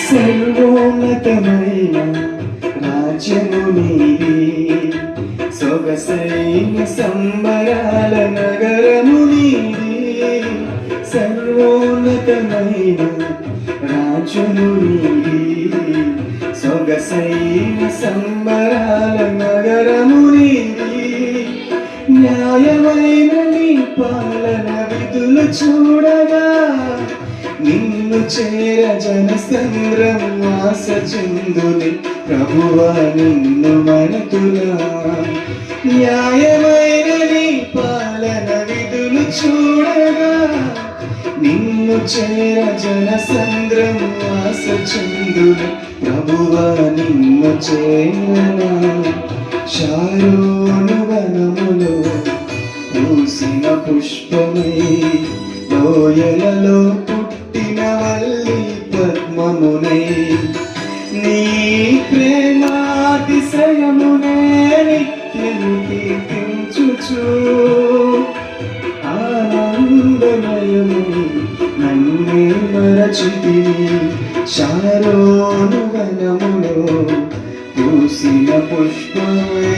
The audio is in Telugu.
సర్వోన్నతమైన రాజ్యము నీది, సొగసైన సంబరాల నగరము నీది. సర్వోన్నతమైన రాజ్యము నీది, సొగసైన సంబరాల నగరము నీది. న్యాయమైన నీ పాలన విధులు చూడగా నిన్ను చేర జనసంద్రం ఆశ చెందుని ప్రభువా నిన్ను మనతులా. న్యాయమైన నీ పాలన విధులు చూడగా నిన్ను చేర జనసంద్రం ఆశ చెందుని ప్రభువా నిన్ను చేరనా. షారోను వనములో పూసిన పుష్పమై లోయలలో పుట్టిన వల్లి పద్మమునై నీ ప్రేమాతిశయమునే నిత్యము కీర్తించుచు ఆనందమయము నన్నే మరచితివి. షారోను వనములో పూసిన పుష్పమై